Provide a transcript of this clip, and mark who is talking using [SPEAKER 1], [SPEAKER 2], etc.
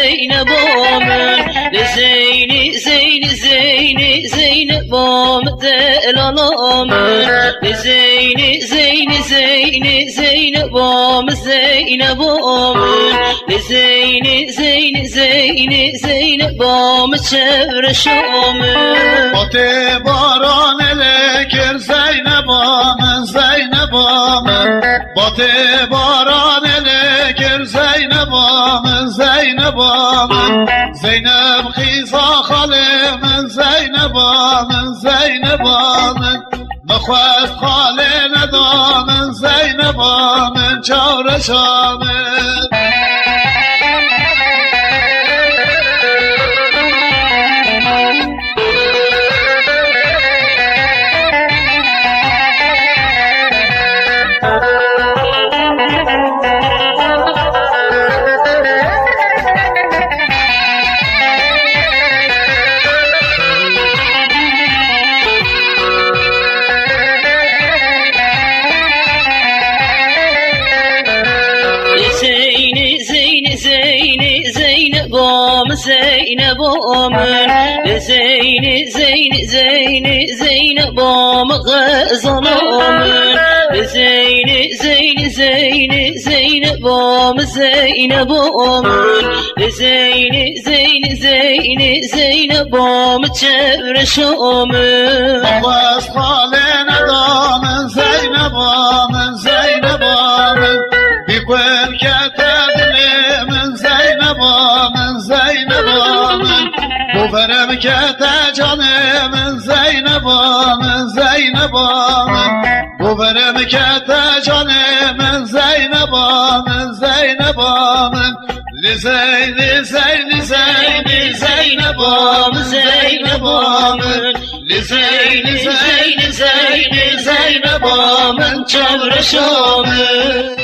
[SPEAKER 1] زينب من لزيني زيني زيني زينب دلال من لزيني زيني زيني زينب زينب من لزيني زيني زيني زينب شبر شومن
[SPEAKER 2] باتي باران لکر زینب من زینب من باتي باران لکر زینب من زینب من زینب خیزا خاله من زینب من زینب من مخواست خاله ندامن زینب من چار شامن
[SPEAKER 1] زينب من لزيني زيني زيني زينب غزل من لزيني زيني زيني زينب زينب من لزيني زيني زيني زينب شبر شومن
[SPEAKER 2] الله خاله ندامن زينب من زينب من بكل كتاب من زينب من زينب من بفرم كتا جانه من زينب من زينب من بفرم كتا جانه من زينب من زينب من لزين زين زين زينب من زينب من لزين زين زين زينب من شبر شومن